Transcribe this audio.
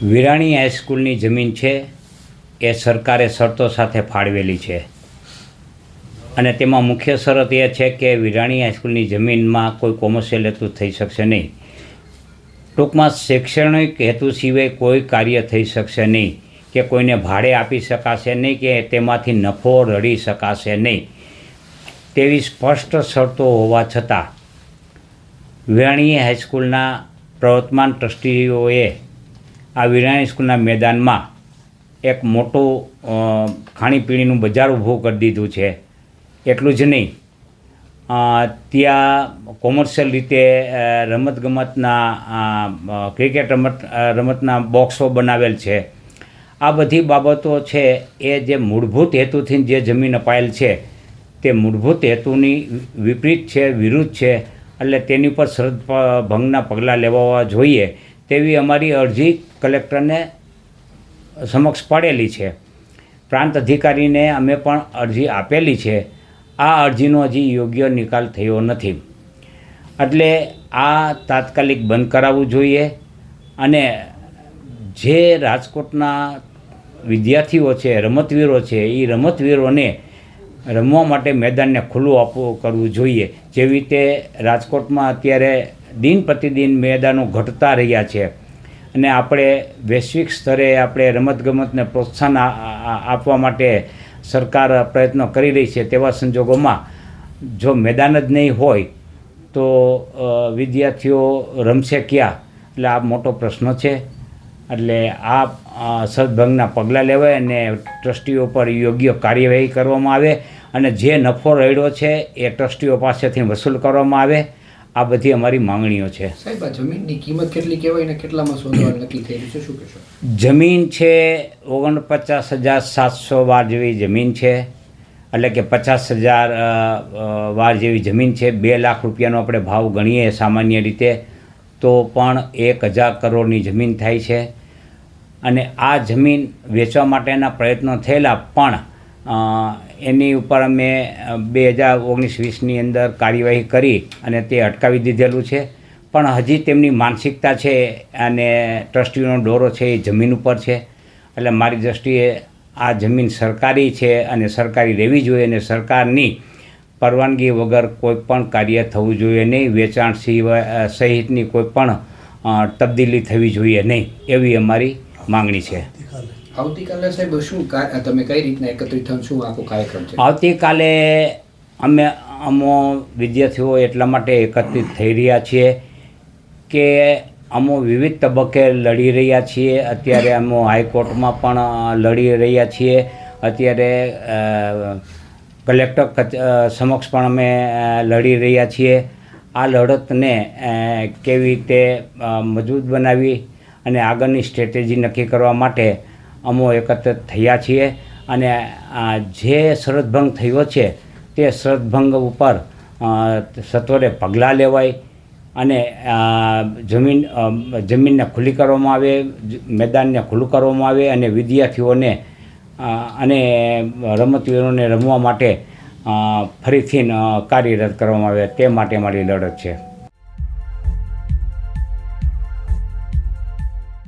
વિરાણી હાઈસ્કૂલની જમીન છે એ સરકારે શરતો સાથે ફાળવેલી છે અને તેમાં મુખ્ય શરત એ છે કે વિરાણી હાઈસ્કૂલની જમીનમાં કોઈ કોમર્શિયલ હેતુ થઈ શકશે નહીં. ટૂંકમાં શૈક્ષણિક હેતુ સિવાય કોઈ કાર્ય થઈ શકશે નહીં કે કોઈને ભાડે આપી શકાશે નહીં કે તેમાંથી નફો રળી શકાશે નહીં તેવી સ્પષ્ટ શરતો હોવા છતાં વિરાણી હાઈસ્કૂલના પ્રવર્તમાન ટ્રસ્ટીઓએ આ વિરાણી સ્કૂલના મેદાનમાં એક મોટું ખાણીપીણીનું બજાર ઊભું કરી દીધું છે. એટલું જ નહીં, ત્યાં કોમર્શિયલ રીતે રમતગમતના ક્રિકેટ રમતના બોક્સો બનાવેલ છે. આ બધી બાબતો છે એ જે મૂળભૂત હેતુથી જે જમીન અપાયેલ છે તે મૂળભૂત હેતુની વિપરીત છે, વિરુદ્ધ છે. એટલે તેની પર શરત ભંગના પગલાં લેવા જોઈએ તેવી અમારી અરજી કલેક્ટરને સમક્ષ પડેલી છે. પ્રાંત અધિકારીને અમે પણ અરજી આપેલી છે. આ અરજીનો હજી યોગ્ય નિકાલ થયો નથી. એટલે આ તાત્કાલિક બંધ કરાવવું જોઈએ અને જે રાજકોટના વિદ્યાર્થીઓ છે, રમતવીરો છે, એ રમતવીરોને રમવા માટે મેદાનને ખુલ્લું કરવું જોઈએ. જેવી રીતે રાજકોટમાં અત્યારે દિન પ્રતિદિન મેદાનો ઘટતા રહ્યા છે અને આપણે વૈશ્વિક સ્તરે આપણે રમતગમતને પ્રોત્સાહન આપવા માટે સરકાર પ્રયત્નો કરી રહી છે. તેવા સંજોગોમાં જો મેદાન જ નહીં હોય તો વિદ્યાર્થીઓ રમશે ક્યાં? એટલે આ મોટો પ્રશ્ન છે. એટલે આ સદભંગના પગલાં લેવાય અને ટ્રસ્ટીઓ પર યોગ્ય કાર્યવાહી કરવામાં આવે અને જે નફો રડ્યો છે એ ટ્રસ્ટીઓ પાસેથી વસૂલ કરવામાં આવે. આ બધી અમારી માંગણીઓ છે. સાહેબ, આ જમીનની કિંમત કેટલી કહેવાય ને કેટલામાં સોદવાનું નક્કી થયેલું છે, શું કહેશો? જમીન છે 49,700 વાર જેવી જમીન છે. એટલે કે 50,000 વાર જેવી જમીન છે. 2 લાખ રૂપિયાનો આપણે ભાવ ગણીએ સામાન્ય રીતે તો પણ 1,000 કરોડની જમીન થાય છે. અને આ જમીન વેચવા માટેના પ્રયત્નો થયેલા પણ એની ઉપર અમે 2019-20ની અંદર કાર્યવાહી કરી અને તે અટકાવી દીધેલું છે. પણ હજી તેમની માનસિકતા છે અને ટ્રસ્ટીનો ડોરો છે એ જમીન ઉપર છે. એટલે મારી દ્રષ્ટિએ આ જમીન સરકારી છે અને સરકારી રહેવી જોઈએ અને સરકારની પરવાનગી વગર કોઈ પણ કાર્ય થવું જોઈએ નહીં. વેચાણ સિવાય સહિતની કોઈ પણ તબદીલી થવી જોઈએ નહીં એવી અમારી માંગણી છે. આવતીકાલે સાહેબ શું તમે કઈ રીતના એકત્રિત થવાનું શું આખો કાર્યક્રમ છે? આવતીકાલે અમો વિદ્યાર્થીઓ એટલા માટે એકત્રિત થઈ રહ્યા છીએ કે અમો વિવિધ તબક્કે લડી રહ્યા છીએ. અત્યારે અમો હાઈકોર્ટમાં પણ લડી રહ્યા છીએ. અત્યારે કલેક્ટર સમક્ષ પણ અમે લડી રહ્યા છીએ. આ લડતને કેવી રીતે મજબૂત બનાવી અને આગળની સ્ટ્રેટેજી નક્કી કરવા માટે અમો એકત્રિત થયા છીએ. અને જે શરતભંગ થયો છે તે શરતભંગ ઉપર સત્વરે પગલાં લેવાય અને જમીનને ખુલ્લી કરવામાં આવે, મેદાનને ખુલ્લું કરવામાં આવે અને વિદ્યાર્થીઓને અને રમતવીરોને રમવા માટે ફરીથી કાર્યરત કરવામાં આવે તે માટે મારી લડત છે.